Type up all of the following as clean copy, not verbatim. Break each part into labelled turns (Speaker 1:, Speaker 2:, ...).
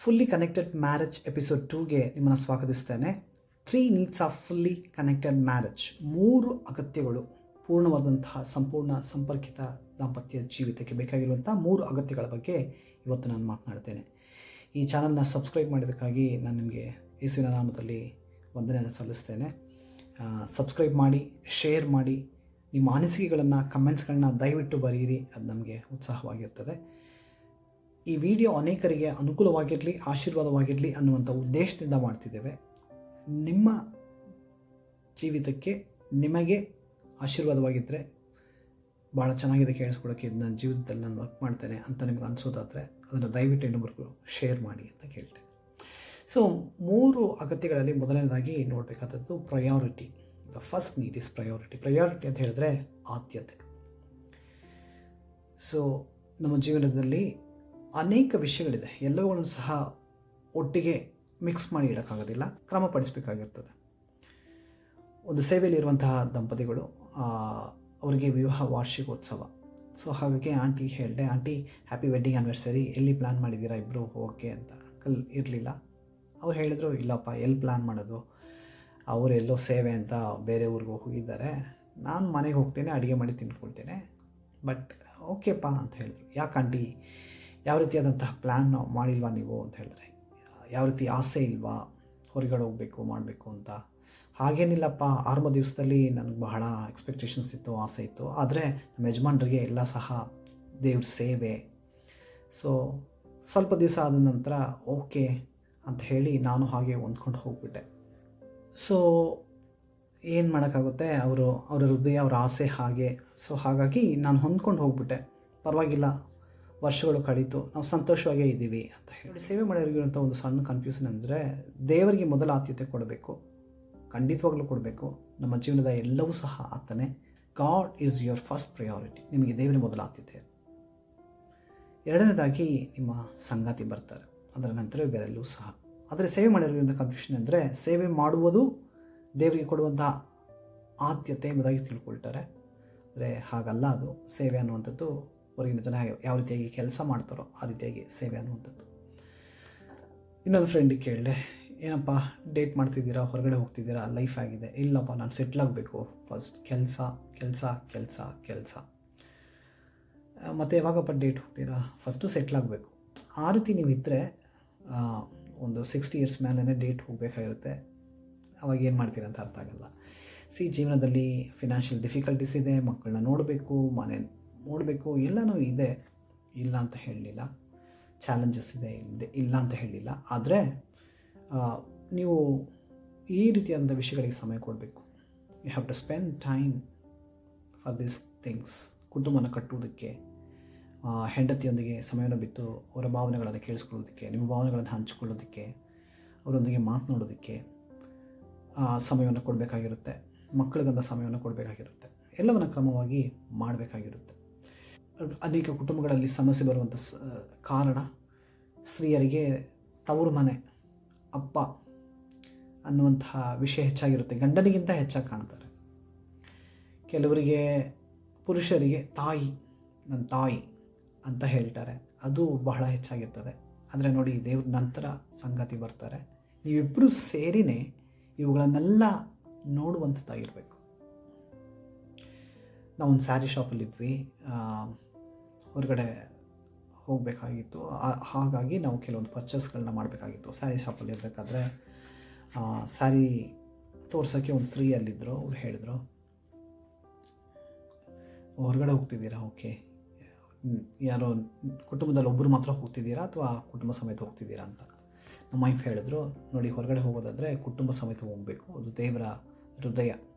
Speaker 1: Fully connected marriage episode 2ಗೆ ನಿಮ್ಮನ್ನು ಸ್ವಾಗತಿಸ್ತೇನೆ. 3 needs of fully connected marriage. 3 ಅಗತ್ಯಗಳು ಪೂರ್ಣವಾದಂತಹ ಸಂಪೂರ್ಣ ಸಂಪರ್ಕಿತ ದಾಂಪತ್ಯ ಜೀವಿತಕ್ಕೆ ಬೇಕಾಗಿರುವಂಥ 3 ಅಗತ್ಯಗಳ ಬಗ್ಗೆ ಇವತ್ತು ನಾನು ಮಾತನಾಡ್ತೇನೆ. ಈ ಚಾನಲ್ನ ಸಬ್ಸ್ಕ್ರೈಬ್ ಮಾಡಿದ್ದಕ್ಕಾಗಿ ನಾನು ನಿಮಗೆ ಯೇಸುವಿನ ನಾಮದಲ್ಲಿ ವಂದನೆಯನ್ನು ಸಲ್ಲಿಸ್ತೇನೆ. ಸಬ್ಸ್ಕ್ರೈಬ್ ಮಾಡಿ, ಶೇರ್ ಮಾಡಿ, ನಿಮ್ಮ ಅನಿಸಿಕೆಗಳನ್ನು, ಕಮೆಂಟ್ಸ್ಗಳನ್ನ ದಯವಿಟ್ಟು ಬರೆಯಿರಿ. ಅದು ನಮಗೆ ಉತ್ಸಾಹವಾಗಿರ್ತದೆ. ಈ ವಿಡಿಯೋ ಅನೇಕರಿಗೆ ಅನುಕೂಲವಾಗಿರಲಿ, ಆಶೀರ್ವಾದವಾಗಿರಲಿ ಅನ್ನುವಂಥ ಉದ್ದೇಶದಿಂದ ಮಾಡ್ತಿದ್ದೇವೆ. ನಿಮ್ಮ ಜೀವಿತಕ್ಕೆ ನಿಮಗೆ ಆಶೀರ್ವಾದವಾಗಿದ್ದರೆ ಭಾಳ ಚೆನ್ನಾಗಿದೆ ಕೇಳಿಸ್ಕೊಳ್ಳೋಕ್ಕೆ, ನನ್ನ ಜೀವಿತದಲ್ಲಿ ನಾನು ವರ್ಕ್ ಮಾಡ್ತೇನೆ ಅಂತ ನಿಮ್ಗೆ ಅನಿಸೋದಾದರೆ ಅದನ್ನು ದಯವಿಟ್ಟು ಇನ್ನೊಬ್ಬರಿಗೂ ಶೇರ್ ಮಾಡಿ ಅಂತ ಕೇಳ್ತೇನೆ. ಸೊ 3 ಅಗತ್ಯಗಳಲ್ಲಿ ಮೊದಲನೇದಾಗಿ ನೋಡಬೇಕಾದದ್ದು priority. The first need is priority. Priority ಅಂತ ಹೇಳಿದ್ರೆ ಆದ್ಯತೆ. ಸೊ ನಮ್ಮ ಜೀವನದಲ್ಲಿ ಅನೇಕ ವಿಷಯಗಳಿದೆ, ಎಲ್ಲವುಗಳನ್ನು ಸಹ ಒಟ್ಟಿಗೆ ಮಿಕ್ಸ್ ಮಾಡಿ ಇಡೋಕ್ಕಾಗೋದಿಲ್ಲ, ಕ್ರಮಪಡಿಸಬೇಕಾಗಿರ್ತದೆ. ಒಂದು ಸೇವೆಯಲ್ಲಿರುವಂತಹ ದಂಪತಿಗಳು, ಅವರಿಗೆ ವಿವಾಹ ವಾರ್ಷಿಕೋತ್ಸವ. ಸೊ ಹಾಗಾಗಿ ಆಂಟಿಗೆ ಹೇಳಿದೆ, ಆಂಟಿ ಹ್ಯಾಪಿ ವೆಡ್ಡಿಂಗ್ ಆ್ಯನಿವರ್ಸರಿ, ಎಲ್ಲಿ ಪ್ಲ್ಯಾನ್ ಮಾಡಿದ್ದೀರಾ ಇಬ್ಬರು ಹೋಗೋಕ್ಕೆ ಅಂತ. ಅಂಕಲ್ ಇರಲಿಲ್ಲ. ಅವ್ರು ಹೇಳಿದರು, ಇಲ್ಲಪ್ಪ ಎಲ್ಲಿ ಪ್ಲ್ಯಾನ್ ಮಾಡೋದು, ಅವರೆಲ್ಲೋ ಸೇವೆ ಅಂತ ಬೇರೆ ಊರಿಗೆ ಹೋಗಿದ್ದಾರೆ, ನಾನು ಮನೆಗೆ ಹೋಗ್ತೇನೆ, ಅಡುಗೆ ಮಾಡಿ ತಿಂದ್ಕೊಳ್ತೇನೆ, ಬಟ್ ಓಕೆಪ್ಪ ಅಂತ ಹೇಳಿದ್ರು. ಯಾಕೆ ಆಂಟಿ, ಯಾವ ರೀತಿಯಾದಂತಹ ಪ್ಲ್ಯಾನ್ ಮಾಡಿಲ್ವಾ ನೀವು ಅಂತ ಹೇಳಿದ್ರೆ, ಯಾವ ರೀತಿ ಆಸೆ ಇಲ್ವಾ ಹೊರಗಡೆ ಹೋಗಬೇಕು ಮಾಡಬೇಕು ಅಂತ? ಹಾಗೇನಿಲ್ಲಪ್ಪ, ಆರಂಭ ದಿವಸದಲ್ಲಿ ನನಗೆ ಬಹಳ ಎಕ್ಸ್ಪೆಕ್ಟೇಷನ್ಸ್ ಇತ್ತು, ಆಸೆ ಇತ್ತು, ಆದರೆ ನಮ್ಮ ಯಜಮಾನರಿಗೆ ಎಲ್ಲ ಸಹ ದೇವ್ರ ಸೇವೆ. ಸೊ ಸ್ವಲ್ಪ ದಿವಸ ಆದ ನಂತರ ಓಕೆ ಅಂತ ಹೇಳಿ ನಾನು ಹಾಗೆ ಹೊಂದ್ಕೊಂಡು ಹೋಗ್ಬಿಟ್ಟೆ. ಸೊ ಏನು ಮಾಡೋಕ್ಕಾಗುತ್ತೆ, ಅವರ ಹೃದಯ, ಅವರ ಆಸೆ ಹಾಗೆ. ಸೊ ಹಾಗಾಗಿ ನಾನು ಹೊಂದ್ಕೊಂಡು ಹೋಗ್ಬಿಟ್ಟೆ. ಪರವಾಗಿಲ್ಲ, ವರ್ಷಗಳು ಕಳೀತು, ನಾವು ಸಂತೋಷವಾಗೇ ಇದ್ದೀವಿ ಅಂತ ಹೇಳಿ. ಸೇವೆ ಮಾಡೋರಿಗಿರುವಂಥ ಒಂದು ಸಣ್ಣ ಕನ್ಫ್ಯೂಷನ್ ಅಂದರೆ, ದೇವರಿಗೆ ಮೊದಲ ಆದ್ಯತೆ ಕೊಡಬೇಕು, ಖಂಡಿತವಾಗ್ಲೂ ಕೊಡಬೇಕು. ನಮ್ಮ ಜೀವನದ ಎಲ್ಲವೂ ಸಹ ಆತನೇ. God is your first priority. ನಿಮಗೆ ದೇವರ ಮೊದಲ ಆದ್ಯತೆ. ಎರಡನೇದಾಗಿ ನಿಮ್ಮ ಸಂಗಾತಿ ಬರ್ತಾರೆ, ಅದರ ನಂತರ ಬೇರೆಲ್ಲೂ ಸಹ. ಆದರೆ ಸೇವೆ ಮಾಡಿರೋದ್ರಿಂದ ಕನ್ಫ್ಯೂಷನ್ ಅಂದರೆ, ಸೇವೆ ಮಾಡುವುದು ದೇವರಿಗೆ ಕೊಡುವಂಥ ಆದ್ಯತೆ ಎಂಬುದಾಗಿ ತಿಳ್ಕೊಳ್ತಾರೆ. ಅಂದರೆ ಹಾಗಲ್ಲ. ಅದು ಸೇವೆ ಅನ್ನುವಂಥದ್ದು ಹೊರಗಿನ ಜನ ಯಾವ ರೀತಿಯಾಗಿ ಕೆಲಸ ಮಾಡ್ತಾರೋ ಆ ರೀತಿಯಾಗಿ ಸೇವೆ ಅನ್ನುವಂಥದ್ದು. ಇನ್ನೊಂದು ಫ್ರೆಂಡಿಗೆ ಕೇಳಿದೆ, ಏನಪ್ಪ ಡೇಟ್ ಮಾಡ್ತಿದ್ದೀರಾ, ಹೊರಗಡೆ ಹೋಗ್ತಿದ್ದೀರಾ, ಲೈಫ್ ಆಗಿದೆ? ಇಲ್ಲಪ್ಪ, ನಾನು ಸೆಟ್ಲ್ ಆಗಬೇಕು, ಫಸ್ಟ್ ಕೆಲಸ ಕೆಲಸ ಕೆಲಸ ಕೆಲಸ. ಮತ್ತು ಯಾವಾಗಪ್ಪ ಡೇಟ್ ಹೋಗ್ತೀರಾ? ಫಸ್ಟು ಸೆಟ್ಲ್ ಆಗಬೇಕು. ಆ ರೀತಿ ನೀವಿದ್ದರೆ ಒಂದು 60 ಇಯರ್ಸ್ ಮೇಲೆ ಡೇಟ್ ಹೋಗಬೇಕಾಗಿರುತ್ತೆ. ಅವಾಗ ಏನು ಮಾಡ್ತೀರಾ ಅಂತ ಅರ್ಥ ಆಗಲ್ಲ. ಜೀವನದಲ್ಲಿ ಫಿನಾನ್ಷಿಯಲ್ ಡಿಫಿಕಲ್ಟೀಸ್ ಇದೆ, ಮಕ್ಕಳನ್ನ ನೋಡಬೇಕು, ಮನೆ ನೋಡಬೇಕು, ಎಲ್ಲನೂ ಇದೆ, ಇಲ್ಲ ಅಂತ ಹೇಳಲಿಲ್ಲ. ಚಾಲೆಂಜಸ್ ಇದೆ, ಇಲ್ಲ ಅಂತ ಹೇಳಲಿಲ್ಲ. ಆದರೆ ನೀವು ಈ ರೀತಿಯಾದಂಥ ವಿಷಯಗಳಿಗೆ ಸಮಯ ಕೊಡಬೇಕು. You have to spend time for these things. ಕುಟುಂಬನ ಕಟ್ಟುವುದಕ್ಕೆ, ಹೆಂಡತಿಯೊಂದಿಗೆ ಸಮಯವನ್ನು ಬಿಟ್ಟು ಅವರ ಭಾವನೆಗಳನ್ನು ಕೇಳಿಸ್ಕೊಳ್ಳೋದಕ್ಕೆ, ನಿಮ್ಮ ಭಾವನೆಗಳನ್ನು ಹಂಚಿಕೊಳ್ಳೋದಕ್ಕೆ, ಅವರೊಂದಿಗೆ ಮಾತನಾಡೋದಕ್ಕೆ ಸಮಯವನ್ನು ಕೊಡಬೇಕಾಗಿರುತ್ತೆ. ಮಕ್ಕಳಿಗಂತ ಸಮಯವನ್ನು ಕೊಡಬೇಕಾಗಿರುತ್ತೆ. ಎಲ್ಲವನ್ನು ಕ್ರಮವಾಗಿ ಮಾಡಬೇಕಾಗಿರುತ್ತೆ. ಅನೇಕ ಕುಟುಂಬಗಳಲ್ಲಿ ಸಮಸ್ಯೆ ಬರುವಂಥ ಕಾರಣ, ಸ್ತ್ರೀಯರಿಗೆ ತವರು ಮನೆ, ಅಪ್ಪ ಅನ್ನುವಂತಹ ವಿಷಯ ಹೆಚ್ಚಾಗಿರುತ್ತೆ. ಗಂಡನಿಗಿಂತ ಹೆಚ್ಚಾಗಿ ಕಾಣ್ತಾರೆ. ಕೆಲವರಿಗೆ, ಪುರುಷರಿಗೆ ತಾಯಿ, ನನ್ನ ತಾಯಿ ಅಂತ ಹೇಳ್ತಾರೆ, ಅದು ಬಹಳ ಹೆಚ್ಚಾಗಿರ್ತದೆ. ಆದರೆ ನೋಡಿ, ದೇವ್ರ ನಂತರ ಸಂಗಾತಿ ಬರ್ತಾರೆ. ನೀವಿಬ್ಬರು ಸೇರಿನೇ ಇವುಗಳನ್ನೆಲ್ಲ ನೋಡುವಂಥದ್ದಾಗಿರಬೇಕು. ನಾವೊಂದು ಸ್ಯಾರಿ ಶಾಪಲ್ಲಿದ್ವಿ, ಹೊರಗಡೆ ಹೋಗಬೇಕಾಗಿತ್ತು. ಹಾಗಾಗಿ ನಾವು ಕೆಲವೊಂದು ಪರ್ಚೇಸ್ಗಳನ್ನ ಮಾಡಬೇಕಾಗಿತ್ತು. ಸ್ಯಾರಿ ಶಾಪಲ್ಲಿ ಇರಬೇಕಾದ್ರೆ ಸ್ಯಾರಿ ತೋರ್ಸೋಕ್ಕೆ ಒಂದು ಸ್ತ್ರೀ ಅಲ್ಲಿದ್ದರು. ಅವ್ರು ಹೇಳಿದರು, ಹೊರಗಡೆ ಹೋಗ್ತಿದ್ದೀರಾ? ಓಕೆ, ಯಾರೋ ಕುಟುಂಬದಲ್ಲಿ ಒಬ್ಬರು ಮಾತ್ರ ಹೋಗ್ತಿದ್ದೀರಾ ಅಥವಾ ಕುಟುಂಬ ಸಮೇತ ಹೋಗ್ತಿದ್ದೀರಾ ಅಂತ. ನಮ್ಮ ವೈಫ್ ಹೇಳಿದ್ರು, ನೋಡಿ, ಹೊರಗಡೆ ಹೋಗೋದಾದರೆ ಕುಟುಂಬ ಸಮೇತ ಹೋಗಬೇಕು. ಅದು ದೇವರ ಹೃದಯ.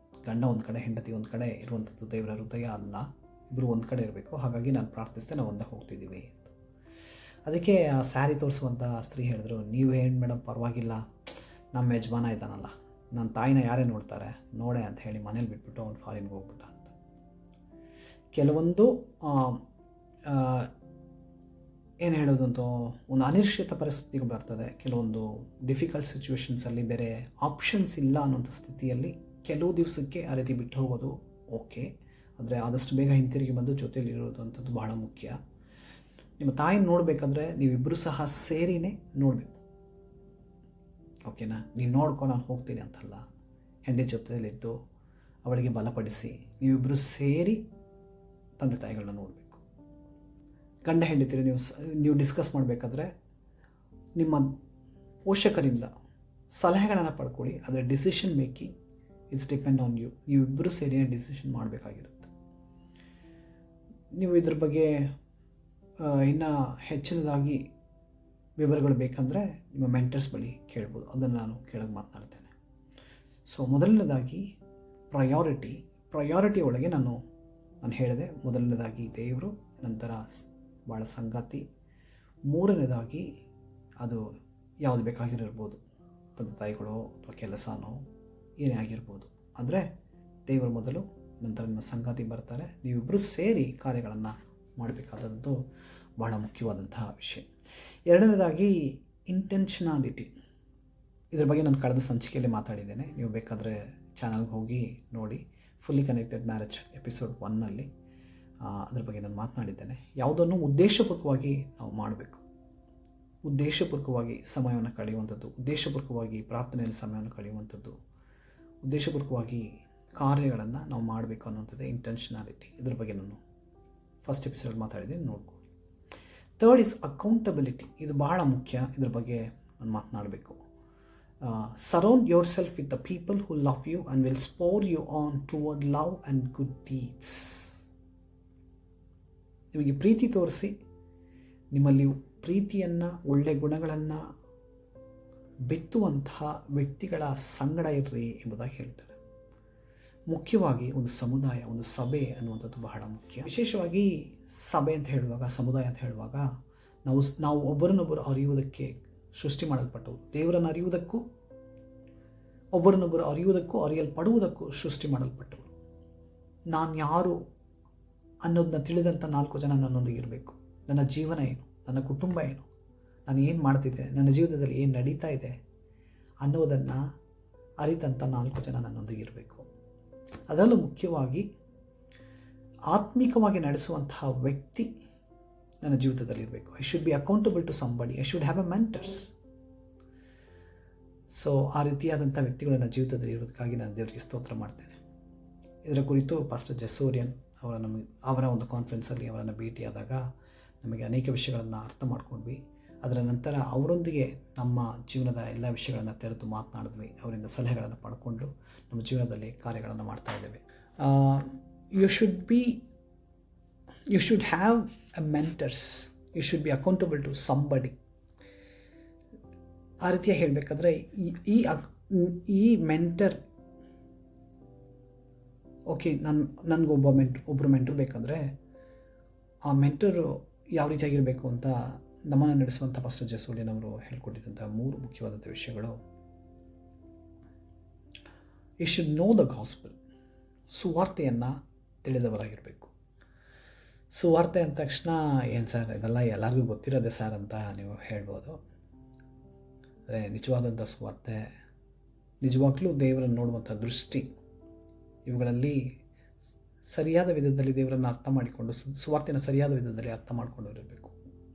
Speaker 1: ಗಂಡ ಒಂದು ಕಡೆ, ಹೆಂಡತಿ ಒಂದು ಕಡೆ ಇರುವಂಥದ್ದು ದೇವರ ಹೃದಯ ಅಲ್ಲ. ಇಬ್ಬರು ಒಂದು ಕಡೆ ಇರಬೇಕು. ಹಾಗಾಗಿ ನಾನು ಪ್ರಾರ್ಥಿಸ್ತೆ, ನಾವು ಒಂದೇ ಹೋಗ್ತಿದ್ದೀವಿ ಅಂತ. ಅದಕ್ಕೆ ಆ ಸ್ಯಾರಿ ತೋರಿಸುವಂಥ ಸ್ತ್ರೀ ಹೇಳಿದ್ರು, ನೀವು ಏನು ಮೇಡಮ್, ಪರವಾಗಿಲ್ಲ, ನಮ್ಮ ಯಜಮಾನ ಇದ್ದಾನಲ್ಲ, ನನ್ನ ತಾಯಿನ ಯಾರೇ ನೋಡ್ತಾರೆ, ನೋಡೆ ಅಂತ ಹೇಳಿ ಮನೇಲಿ ಬಿಟ್ಬಿಟ್ಟು ಅವ್ನು ಫಾರಿನ್ಗೆ ಹೋಗ್ಬಿಟ್ಟ ಅಂತ. ಕೆಲವೊಂದು ಏನು ಹೇಳೋದು ಅಂತ, ಒಂದು ಅನಿಶ್ಚಿತ ಪರಿಸ್ಥಿತಿಗೆ ಬರ್ತದೆ. ಕೆಲವೊಂದು ಡಿಫಿಕಲ್ಟ್ ಸಿಚುವೇಷನ್ಸಲ್ಲಿ ಬೇರೆ ಆಪ್ಷನ್ಸ್ ಇಲ್ಲ ಅನ್ನೋಂಥ ಸ್ಥಿತಿಯಲ್ಲಿ ಕೆಲವು ದಿವಸಕ್ಕೆ ಆ ರೀತಿ ಬಿಟ್ಟು ಹೋಗೋದು ಓಕೆ. ಆದರೆ ಆದಷ್ಟು ಬೇಗ ಹಿಂತಿರುಗಿ ಬಂದು ಜೊತೆಯಲ್ಲಿರೋದು ಅಂಥದ್ದು ಬಹಳ ಮುಖ್ಯ. ನಿಮ್ಮ ತಾಯಿನ ನೋಡಬೇಕಾದ್ರೆ ನೀವಿಬ್ಬರು ಸಹ ಸೇರಿನೇ ನೋಡಬೇಕು. ಓಕೆನಾ. ನೀನು ನೋಡ್ಕೊ ನಾನು ಹೋಗ್ತೀನಿ ಅಂತಲ್ಲ, ಹೆಂಡತಿ ಜೊತೆಯಲ್ಲಿದ್ದು ಅವಳಿಗೆ ಬಲಪಡಿಸಿ ನೀವಿಬ್ಬರು ಸೇರಿ ತಂದೆ ತಾಯಿಗಳನ್ನ ನೋಡಬೇಕು. ಗಂಡ ಹೆಂಡತಿರು ನೀವು ಡಿಸ್ಕಸ್ ಮಾಡಬೇಕಾದ್ರೆ ನಿಮ್ಮ ಪೋಷಕರಿಂದ ಸಲಹೆಗಳನ್ನು ಪಡ್ಕೊಳ್ಳಿ. ಅದರ decision making it's depend on you. ನೀವಿಬ್ಬರು ಸೇರಿ ಡಿಸಿಷನ್ ಮಾಡಬೇಕಾಗಿರುತ್ತೆ. ನೀವು ಇದ್ರ ಬಗ್ಗೆ ಇನ್ನೂ ಹೆಚ್ಚಿನದಾಗಿ ವಿವರಗಳು ಬೇಕಂದರೆ ನಿಮ್ಮ ಮೆಂಟರ್ಸ್ ಬಳಿ ಕೇಳ್ಬೋದು, ಅದನ್ನು ನಾನು ಕೆಳಗೆ ಮಾತನಾಡ್ತೇನೆ. ಸೊ ಮೊದಲನೇದಾಗಿ ಪ್ರಯಾರಿಟಿ ಒಳಗೆ ನಾನು ಹೇಳಿದೆ, ಮೊದಲನೇದಾಗಿ ದೇವರು, ನಂತರ ಭಾಳ ಸಂಗಾತಿ, ಮೂರನೇದಾಗಿ ಅದು ಯಾವುದು ಬೇಕಾಗಿರ್ಬೋದು, ತಂದೆ ತಾಯಿಗಳು ಅಥವಾ ಕೆಲಸನೋ ಏನೇ ಆಗಿರ್ಬೋದು. ಆದರೆ ದೇವರು ಮೊದಲು, ನಂತರ ನಿಮ್ಮ ಸಂಗಾತಿ ಬರ್ತಾರೆ. ನೀವಿಬ್ಬರು ಸೇರಿ ಕಾರ್ಯಗಳನ್ನು ಮಾಡಬೇಕಾದದ್ದು ಬಹಳ ಮುಖ್ಯವಾದಂತಹ ವಿಷಯ. ಎರಡನೇದಾಗಿ ಇಂಟೆನ್ಷನಾಲಿಟಿ. ಇದ್ರ ಬಗ್ಗೆ ನಾನು ಕಳೆದ ಸಂಚಿಕೆಯಲ್ಲಿ ಮಾತಾಡಿದ್ದೇನೆ. ನೀವು ಬೇಕಾದರೆ ಚಾನಲ್ಗೆ ಹೋಗಿ ನೋಡಿ. ಫುಲ್ಲಿ ಕನೆಕ್ಟೆಡ್ ಮ್ಯಾರೇಜ್ ಎಪಿಸೋಡ್ 1ನಲ್ಲಿ ಅದ್ರ ಬಗ್ಗೆ ನಾನು ಮಾತನಾಡಿದ್ದೇನೆ. ಯಾವುದನ್ನು ಉದ್ದೇಶಪೂರ್ವಕವಾಗಿ ನಾವು ಮಾಡಬೇಕು, ಉದ್ದೇಶಪೂರ್ವಕವಾಗಿ ಸಮಯವನ್ನು ಕಳೆಯುವಂಥದ್ದು, ಉದ್ದೇಶಪೂರ್ವಕವಾಗಿ ಪ್ರಾರ್ಥನೆಯಲ್ಲಿ ಸಮಯವನ್ನು ಕಳೆಯುವಂಥದ್ದು, ಉದ್ದೇಶಪೂರ್ವಕವಾಗಿ ಕಾರ್ಯಗಳನ್ನು ನಾವು ಮಾಡಬೇಕು ಅನ್ನುವಂಥದ್ದು ಇಂಟೆನ್ಷನಾಲಿಟಿ. ಇದ್ರ ಬಗ್ಗೆ ನಾನು ಫಸ್ಟ್ ಎಪಿಸೋಡ್ ಮಾತಾಡಿದ್ದೀನಿ, ನೋಡ್ಕೊಳ್ಳಿ. Third is accountability. ಇದು ಬಹಳ ಮುಖ್ಯ, ಇದ್ರ ಬಗ್ಗೆ ನಾನು ಮಾತನಾಡಬೇಕು. Surround yourself with the people who love you and will spur you on toward love and good deeds. ನಿಮಗೆ ಪ್ರೀತಿ ತೋರಿಸಿ, ನಿಮ್ಮಲ್ಲಿ ಪ್ರೀತಿಯನ್ನು, ಒಳ್ಳೆಯ ಗುಣಗಳನ್ನು ಬಿತ್ತುವಂತಹ ವ್ಯಕ್ತಿಗಳ ಸಂಗಡ ಇರ್ರಿ ಎಂಬುದಾಗಿ ಹೇಳ್ತಾರೆ. ಮುಖ್ಯವಾಗಿ ಒಂದು ಸಮುದಾಯ, ಒಂದು ಸಭೆ ಅನ್ನುವಂಥದ್ದು ಬಹಳ ಮುಖ್ಯ. ವಿಶೇಷವಾಗಿ ಸಭೆ ಅಂತ ಹೇಳುವಾಗ, ಸಮುದಾಯ ಅಂತ ಹೇಳುವಾಗ ನಾವು ಒಬ್ಬರನ್ನೊಬ್ಬರು ಅರಿಯುವುದಕ್ಕೆ ಸೃಷ್ಟಿ ಮಾಡಲ್ಪಟ್ಟವು. ದೇವರನ್ನು ಅರಿಯುವುದಕ್ಕೂ, ಒಬ್ಬರನ್ನೊಬ್ಬರು ಅರಿಯಲ್ಪಡುವುದಕ್ಕೂ ಸೃಷ್ಟಿ ಮಾಡಲ್ಪಟ್ಟವರು. ನಾನು ಯಾರು ಅನ್ನೋದನ್ನ ತಿಳಿದಂಥ 4 ಜನ ನನ್ನೊಂದಿಗೆ ಇರಬೇಕು. ನನ್ನ ಜೀವನ ಏನು, ನನ್ನ ಕುಟುಂಬ ಏನು, ನಾನು ಏನು ಮಾಡ್ತಿದ್ದೇನೆ, ನನ್ನ ಜೀವಿತದಲ್ಲಿ ಏನು ನಡೀತಾ ಇದೆ ಅನ್ನೋದನ್ನು ಅರಿತಂಥ 4 ಜನ ನನ್ನೊಂದಿಗೆ ಇರಬೇಕು. ಅದರಲ್ಲೂ ಮುಖ್ಯವಾಗಿ ಆತ್ಮಿಕವಾಗಿ ನಡೆಸುವಂತಹ ವ್ಯಕ್ತಿ ನನ್ನ ಜೀವಿತದಲ್ಲಿರಬೇಕು. I should be accountable to somebody, I should have a mentors. So ಆ ರೀತಿಯಾದಂಥ ವ್ಯಕ್ತಿಗಳು ನನ್ನ ಜೀವಿತದಲ್ಲಿ ಇರೋದಕ್ಕಾಗಿ ನಾನು ದೇವರಿಗೆ ಸ್ತೋತ್ರ ಮಾಡ್ತೇನೆ. ಇದರ ಕುರಿತು ಪಾಸ್ಟರ್ ಜೆಸೋರಿಯನ್ ಅವರ ಒಂದು ಕಾನ್ಫರೆನ್ಸಲ್ಲಿ ಅವರನ್ನು ಭೇಟಿಯಾದಾಗ ನಮಗೆ ಅನೇಕ ವಿಷಯಗಳನ್ನು ಅರ್ಥ ಮಾಡ್ಕೊಂಡ್ವಿ. ಅದರ ನಂತರ ಅವರೊಂದಿಗೆ ನಮ್ಮ ಜೀವನದ ಎಲ್ಲ ವಿಷಯಗಳನ್ನು ತೆರೆದು ಮಾತನಾಡಿದ್ವಿ. ಅವರಿಂದ ಸಲಹೆಗಳನ್ನು ಪಡ್ಕೊಂಡು ನಮ್ಮ ಜೀವನದಲ್ಲಿ ಕಾರ್ಯಗಳನ್ನು ಮಾಡ್ತಾ ಇದ್ದೇವೆ. You should have a mentors, you should be accountable to somebody. ಆ ರೀತಿಯಾಗಿ ಹೇಳಬೇಕಾದ್ರೆ ಈ ಮೆಂಟರ್, ಓಕೆ, ಒಬ್ಬರು ಮೆಂಟರ್ ಬೇಕಂದರೆ ಆ ಮೆಂಟರು ಯಾವ ರೀತಿಯಾಗಿರಬೇಕು ಅಂತ ನಮ್ಮನ್ನು ನಡೆಸುವಂಥ ಪಾಸ್ಟರ್ ಜೆಸೋರಿಯನ್ ಅವರು ಹೇಳ್ಕೊಟ್ಟಿದ್ದಂಥ 3 ಮುಖ್ಯವಾದಂಥ ವಿಷಯಗಳು. You should know the gospel. ಸುವಾರ್ತೆಯನ್ನು ತಿಳಿದವರಾಗಿರಬೇಕು. ಸುವಾರ್ತೆ ಅಂದ ತಕ್ಷಣ ಏನು ಸರ್ ಇದೆಲ್ಲ ಎಲ್ಲರಿಗೂ ಗೊತ್ತಿರೋದೆ ಸರ್ ಅಂತ ನೀವು ಹೇಳ್ಬೋದು. ಅಂದರೆ ನಿಜವಾದಂಥ ಸುವಾರ್ತೆ, ನಿಜವಾಗ್ಲೂ ದೇವರನ್ನು ನೋಡುವಂಥ ದೃಷ್ಟಿ, ಇವುಗಳಲ್ಲಿ ಸರಿಯಾದ ವಿಧದಲ್ಲಿ ದೇವರನ್ನು ಅರ್ಥ ಮಾಡಿಕೊಂಡು, ಸುವಾರ್ತೆಯನ್ನು ಸರಿಯಾದ ವಿಧದಲ್ಲಿ ಅರ್ಥ ಮಾಡಿಕೊಂಡು ಇರಬೇಕು.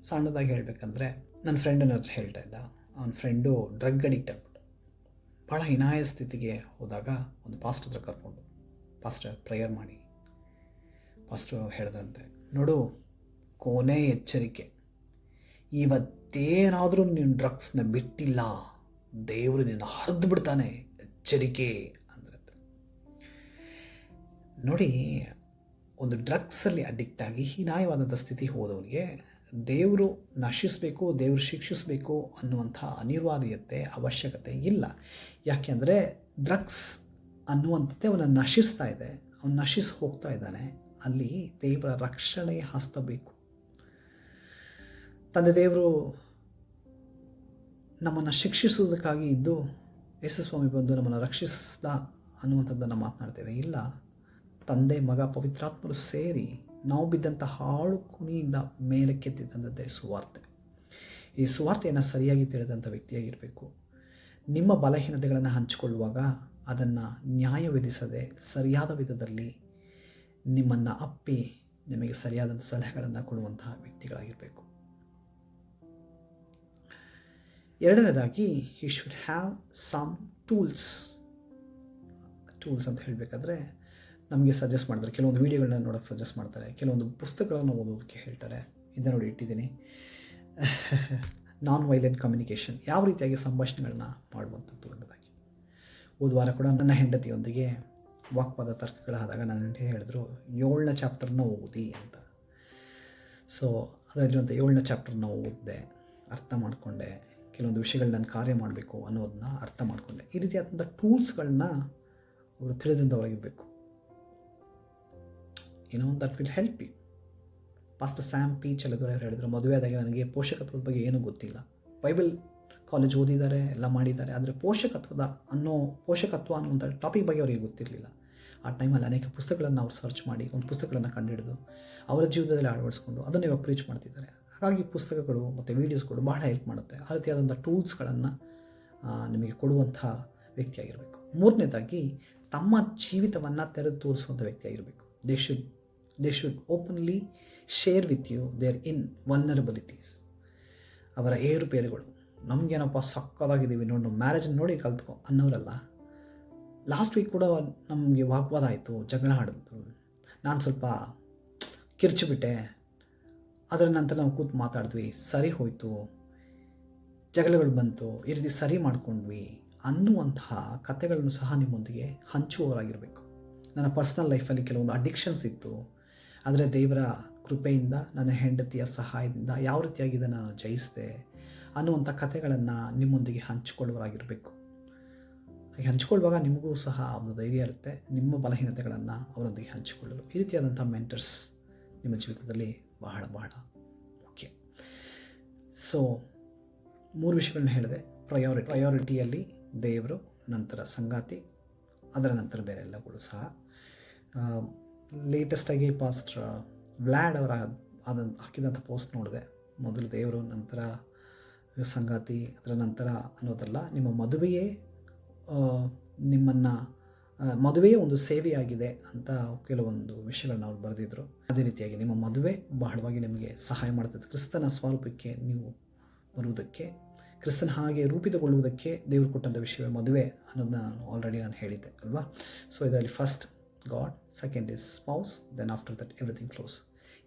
Speaker 1: ಸಣ್ಣದಾಗಿ ಹೇಳಬೇಕಂದ್ರೆ, ನನ್ನ ಫ್ರೆಂಡನ ಹತ್ರ ಹೇಳ್ತಾ ಇದ್ದ, ಅವನ ಫ್ರೆಂಡು ಡ್ರಗ್ ಅಡಿಕ್ಟ್ ಆಗ್ಬಿಟ್ಟು ಭಾಳ ಹೀನಾಯ ಸ್ಥಿತಿಗೆ ಹೋದಾಗ ಒಂದು ಪಾಸ್ಟರ್ ಹತ್ರ ಕರ್ಕೊಂಡು, ಪಾಸ್ಟರ್ ಪ್ರೇಯರ್ ಮಾಡಿ, ಪಾಸ್ಟರ್ ಹೇಳಿದಂತೆ, ನೋಡು, ಕೊನೆ ಎಚ್ಚರಿಕೆ, ಇವತ್ತೇನಾದರೂ ನೀನು ಡ್ರಗ್ಸ್ನ ಬಿಟ್ಟಿಲ್ಲ, ದೇವರು ನಿನ್ನ ಹರಿದು ಬಿಡ್ತಾನೆ, ಎಚ್ಚರಿಕೆ ಅಂದರೆ. ನೋಡಿ, ಒಂದು ಡ್ರಗ್ಸಲ್ಲಿ ಅಡಿಕ್ಟ್ ಆಗಿ ಹೀನಾಯವಾದಂಥ ಸ್ಥಿತಿ ಹೋದವನಿಗೆ ದೇವರು ನಶಿಸಬೇಕು, ದೇವರು ಶಿಕ್ಷಿಸಬೇಕು ಅನ್ನುವಂಥ ಅನಿವಾರ್ಯತೆ, ಅವಶ್ಯಕತೆ ಇಲ್ಲ. ಯಾಕೆಂದರೆ ಡ್ರಗ್ಸ್ ಅನ್ನುವಂಥದ್ದೇ ಅವನನ್ನು ನಶಿಸ್ತಾ ಇದೆ, ಅವನು ನಶಿಸಿ ಹೋಗ್ತಾ ಇದ್ದಾನೆ. ಅಲ್ಲಿ ದೇವರ ರಕ್ಷಣೆ ಹಸ್ತಬೇಕು. ತಂದೆ ದೇವರು ನಮ್ಮನ್ನು ಶಿಕ್ಷಿಸುವುದಕ್ಕಾಗಿ ಇದ್ದು ಯೇಸುಸ್ವಾಮಿ ಬಂದು ನಮ್ಮನ್ನು ರಕ್ಷಿಸಿದ ಅನ್ನುವಂಥದ್ದನ್ನು ಮಾತನಾಡ್ತೇವೆ. ಇಲ್ಲ, ತಂದೆ, ಮಗ, ಪವಿತ್ರಾತ್ಮರು ಸೇರಿ ನಾವು ಬಿದ್ದಂಥ ಹಾಳು ಕುಣಿಯಿಂದ ಮೇಲಕ್ಕೆತ್ತಿದ್ದಂಥದ್ದೇ ಸುವಾರ್ತೆ. ಈ ಸುವಾರ್ತೆಯನ್ನು ಸರಿಯಾಗಿ ತಿಳಿದಂಥ ವ್ಯಕ್ತಿಯಾಗಿರಬೇಕು. ನಿಮ್ಮ ಬಲಹೀನತೆಗಳನ್ನು ಹಂಚಿಕೊಳ್ಳುವಾಗ ಅದನ್ನು ನ್ಯಾಯ ವಿಧಿಸದೆ ಸರಿಯಾದ ವಿಧದಲ್ಲಿ ನಿಮ್ಮನ್ನು ಅಪ್ಪಿ ನಿಮಗೆ ಸರಿಯಾದಂಥ ಸಲಹೆಗಳನ್ನು ಕೊಡುವಂತಹ ವ್ಯಕ್ತಿಗಳಾಗಿರಬೇಕು. ಎರಡನೇದಾಗಿ he should have some tools ಅಂತ ಹೇಳಬೇಕಾದ್ರೆ ನಮಗೆ ಸಜೆಸ್ಟ್ ಮಾಡ್ತಾರೆ, ಕೆಲವೊಂದು ವೀಡಿಯೋಗಳನ್ನ ನೋಡೋಕ್ಕೆ ಸಜೆಸ್ಟ್ ಮಾಡ್ತಾರೆ, ಕೆಲವೊಂದು ಪುಸ್ತಕಗಳನ್ನು ಓದೋದಕ್ಕೆ ಹೇಳ್ತಾರೆ. ಇದನ್ನು ನೋಡಿ ಇಟ್ಟಿದ್ದೀನಿ. ನಾನ್ ವೈಲೆಂಟ್ ಕಮ್ಯುನಿಕೇಷನ್, ಯಾವ ರೀತಿಯಾಗಿ ಸಂಭಾಷಣೆಗಳನ್ನ ಮಾಡುವಂಥದ್ದು ಎಂಬುದಾಗಿ. ಹೋದ ವಾರ ಕೂಡ ನನ್ನ ಹೆಂಡತಿಯೊಂದಿಗೆ ವಾಕ್ವಾದ ತರ್ಕಗಳಾದಾಗ ನನ್ನ ಹೆಂಡತಿ ಹೇಳಿದ್ರು 7ನೇ ಚಾಪ್ಟರ್ನ ಓದಿ ಅಂತ. ಸೊ ಅದರಲ್ಲಿರುವಂಥ 7ನೇ ಚಾಪ್ಟರ್ನ ಓದಿದೆ, ಅರ್ಥ ಮಾಡಿಕೊಂಡೆ, ಕೆಲವೊಂದು ವಿಷಯಗಳು ನಾನು ಕಾರ್ಯ ಮಾಡಬೇಕು ಅನ್ನೋದನ್ನ ಅರ್ಥ ಮಾಡಿಕೊಂಡೆ. ಈ ರೀತಿಯಾದಂಥ ಟೂಲ್ಸ್ಗಳನ್ನ ಅವರು ತಿಳಿದಂಥವರಾಗಿರಬೇಕು. That will help you. Pastor Sam P ಚಲದವರು ಹೇಳಿದ್ರು, ಮದುವೆ ಆದಾಗ ನನಗೆ ಪೋಷಕತ್ವದ ಬಗ್ಗೆ ಏನೂ ಗೊತ್ತಿಲ್ಲ, ಬೈಬಲ್ ಕಾಲೇಜ್ ಓದಿದ್ದಾರೆ, ಎಲ್ಲ ಮಾಡಿದ್ದಾರೆ, ಆದರೆ ಪೋಷಕತ್ವ ಅನ್ನುವಂಥ ಟಾಪಿಕ್ ಬಗ್ಗೆ ಅವರಿಗೆ ಗೊತ್ತಿರಲಿಲ್ಲ. ಆ ಟೈಮಲ್ಲಿ ಅನೇಕ ಪುಸ್ತಕಗಳನ್ನು ಅವ್ರು ಸರ್ಚ್ ಮಾಡಿ ಒಂದು ಪುಸ್ತಕಗಳನ್ನು ಕಂಡುಹಿಡಿದು ಅವರ ಜೀವಿತದಲ್ಲಿ ಅಳವಡಿಸ್ಕೊಂಡು ಅದನ್ನು ಇವಾಗ ಪ್ರೀಚ್ ಮಾಡ್ತಿದ್ದಾರೆ. ಹಾಗಾಗಿ ಪುಸ್ತಕಗಳು ಮತ್ತು ವೀಡಿಯೋಸ್ಗಳು ಬಹಳ ಹೆಲ್ಪ್ ಮಾಡುತ್ತೆ. ಆ ರೀತಿಯಾದಂಥ ಟೂಲ್ಸ್ಗಳನ್ನು ನಿಮಗೆ ಕೊಡುವಂಥ ವ್ಯಕ್ತಿಯಾಗಿರಬೇಕು. ಮೂರನೇದಾಗಿ ತಮ್ಮ ಜೀವಿತವನ್ನು ತೆರೆದು ತೋರಿಸುವಂಥ ವ್ಯಕ್ತಿಯಾಗಿರಬೇಕು. They should openly share with you their in vulnerabilities. ಅವರ ಏರುಪೇರುಗಳು, ನಮಗೇನಪ್ಪ ಸಕ್ಕದಾಗಿದ್ದೀವಿ ನೋಡಿ, ನಮ್ಮ ಮ್ಯಾರೇಜ್ ನೋಡಿ ಕಲ್ತ್ಕೊ ಅನ್ನೋರಲ್ಲ. ಲಾಸ್ಟ್ ವೀಕ್ ಕೂಡ ನಮಗೆ ವಾಗ್ವಾದ ಆಯಿತು, ಜಗಳ ಆಡಿದ್ರು, ನಾನು ಸ್ವಲ್ಪ ಕಿರ್ಚಿಬಿಟ್ಟೆ, ಅದರ ನಂತರ ನಾವು ಕೂತು ಮಾತಾಡಿದ್ವಿ, ಸರಿ ಹೋಯಿತು, ಜಗಳಗಳು ಬಂತು, ಈ ರೀತಿ ಸರಿ ಮಾಡ್ಕೊಂಡ್ವಿ ಅನ್ನುವಂತಹ ಕಥೆಗಳನ್ನು ಸಹ ನಿಮ್ಮೊಂದಿಗೆ ಹಂಚುವವರಾಗಿರಬೇಕು. ನನ್ನ ಪರ್ಸ್ನಲ್ ಲೈಫಲ್ಲಿ ಕೆಲವೊಂದು ಅಡಿಕ್ಷನ್ಸ್ ಇತ್ತು, ಆದರೆ ದೇವರ ಕೃಪೆಯಿಂದ ನನ್ನ ಹೆಂಡತಿಯ ಸಹಾಯದಿಂದ ಯಾವ ರೀತಿಯಾಗಿ ಇದನ್ನು ನಾನು ಜಯಿಸಿದೆ ಅನ್ನುವಂಥ ಕಥೆಗಳನ್ನು ನಿಮ್ಮೊಂದಿಗೆ ಹಂಚಿಕೊಳ್ಳುವರಾಗಿರಬೇಕು. ಹಾಗೆ ಹಂಚಿಕೊಳ್ಳುವಾಗ ನಿಮಗೂ ಸಹ ಒಂದು ಧೈರ್ಯ ಇರುತ್ತೆ, ನಿಮ್ಮ ಬಲಹೀನತೆಗಳನ್ನು ಅವರೊಂದಿಗೆ ಹಂಚಿಕೊಳ್ಳಲು. ಈ ರೀತಿಯಾದಂಥ ಮೆಂಟರ್ಸ್ ನಿಮ್ಮ ಜೀವಿತದಲ್ಲಿ ಬಹಳ ಬಹಳ ಮುಖ್ಯ. ಸೊ 3 ವಿಷಯಗಳನ್ನ ಹೇಳಿದೆ. ಪ್ರಯಾರಿಟಿಯಲ್ಲಿ ದೇವರು, ನಂತರ ಸಂಗಾತಿ, ಅದರ ನಂತರ ಬೇರೆ ಎಲ್ಲಗಳು ಸಹ. ಲೇಟೆಸ್ಟಾಗಿ ಪಾಸ್ಟರ್ ವ್ಲಾಡ್ ಅವರ ಅದನ್ನು ಹಾಕಿದಂಥ ಪೋಸ್ಟ್ ನೋಡಿದೆ. ಮೊದಲು ದೇವರು, ನಂತರ ಸಂಗಾತಿ, ಅದರ ನಂತರ ಅನ್ನೋದಲ್ಲ, ನಿಮ್ಮ ಮದುವೆಯೇ ಮದುವೆಯೇ ಒಂದು ಸೇವೆಯಾಗಿದೆ ಅಂತ ಕೆಲವೊಂದು ವಿಷಯಗಳನ್ನ ಅವ್ರು ಬರೆದಿದ್ರು. ಅದೇ ರೀತಿಯಾಗಿ ನಿಮ್ಮ ಮದುವೆ ಬಹಳವಾಗಿ ನಿಮಗೆ ಸಹಾಯ ಮಾಡ್ತದೆ. ಕ್ರಿಸ್ತನ ಸ್ವರೂಪಕ್ಕೆ ನೀವು ಬರುವುದಕ್ಕೆ, ಕ್ರಿಸ್ತನ ಹಾಗೆ ರೂಪಿತಗೊಳ್ಳುವುದಕ್ಕೆ ದೇವರು ಕೊಟ್ಟಂಥ ವಿಷಯವೇ ಮದುವೆ ಅನ್ನೋದನ್ನ ಆಲ್ರೆಡಿ ನಾನು ಹೇಳಿದ್ದೆ ಅಲ್ವಾ. ಸೊ ಇದರಲ್ಲಿ first God, second is spouse, then after that everything close.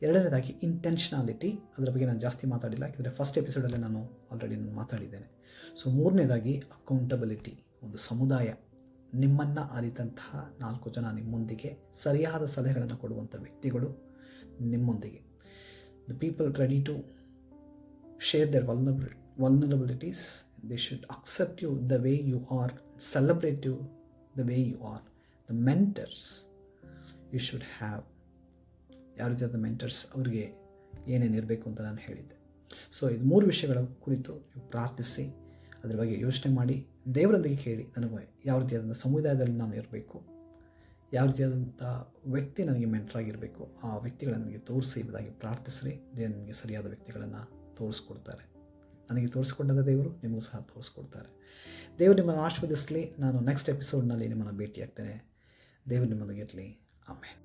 Speaker 1: ಎರಡನೇದಾಗಿ ಇಂಟೆನ್ಷನಾಲಿಟಿ, ಅದರ ಬಗ್ಗೆ ನಾನು ಜಾಸ್ತಿ ಮಾತಾಡಿಲ್ಲ, ಯಾಕೆಂದರೆ ಫಸ್ಟ್ ಎಪಿಸೋಡಲ್ಲೇ ನಾನು ಆಲ್ರೆಡಿ ಮಾತಾಡಿದ್ದೇನೆ. ಸೊ ಮೂರನೇದಾಗಿ ಅಕೌಂಟಬಿಲಿಟಿ, ಒಂದು ಸಮುದಾಯ, ನಿಮ್ಮನ್ನು ಅರಿತಂತಹ 4 ಜನ ನಿಮ್ಮೊಂದಿಗೆ ಸರಿಯಾದ ಸಲಹೆಗಳನ್ನು ಕೊಡುವಂಥ ವ್ಯಕ್ತಿಗಳು ನಿಮ್ಮೊಂದಿಗೆ. The people ready to share their vulnerabilities. They should accept you the way you are, celebrate you the way you are. The mentors you should have, ಯಾವ ರೀತಿಯಾದ ಮೆಂಟರ್ಸ್ ಅವ್ರಿಗೆ ಏನೇನಿರಬೇಕು ಅಂತ ನಾನು ಹೇಳಿದ್ದೆ. ಸೊ ಇದು 3 ವಿಷಯಗಳ ಕುರಿತು ನೀವು ಪ್ರಾರ್ಥಿಸಿ, ಅದರ ಬಗ್ಗೆ ಯೋಚನೆ ಮಾಡಿ, ದೇವರೊಂದಿಗೆ ಕೇಳಿ, ನನಗೆ ಯಾವ ರೀತಿಯಾದಂಥ ಸಮುದಾಯದಲ್ಲಿ ನಾನು ಇರಬೇಕು, ಯಾವ ರೀತಿಯಾದಂಥ ವ್ಯಕ್ತಿ ನನಗೆ ಮೆಂಟರಾಗಿರಬೇಕು, ಆ ವ್ಯಕ್ತಿಗಳನ್ನು ನನಗೆ ತೋರಿಸಿ ಎಂಬುದಾಗಿ ಪ್ರಾರ್ಥಿಸ್ರಿ. ದೇವರು ನನಗೆ ಸರಿಯಾದ ವ್ಯಕ್ತಿಗಳನ್ನು ತೋರಿಸ್ಕೊಡ್ತಾರೆ. ನನಗೆ ತೋರಿಸ್ಕೊಂಡಂಥ ದೇವರು ನಿಮಗೂ ಸಹ ತೋರಿಸ್ಕೊಡ್ತಾರೆ. ದೇವರು ನಿಮ್ಮನ್ನು ಆಶೀರ್ವದಿಸಲಿ. ನಾನು ನೆಕ್ಸ್ಟ್ ಎಪಿಸೋಡ್ನಲ್ಲಿ ನಿಮ್ಮನ್ನು ಭೇಟಿಯಾಗ್ತೇನೆ. ದೇವರು ನಿಮ್ಮೊಂದಿಗಿರಲಿ. ಆಮೇಲೆ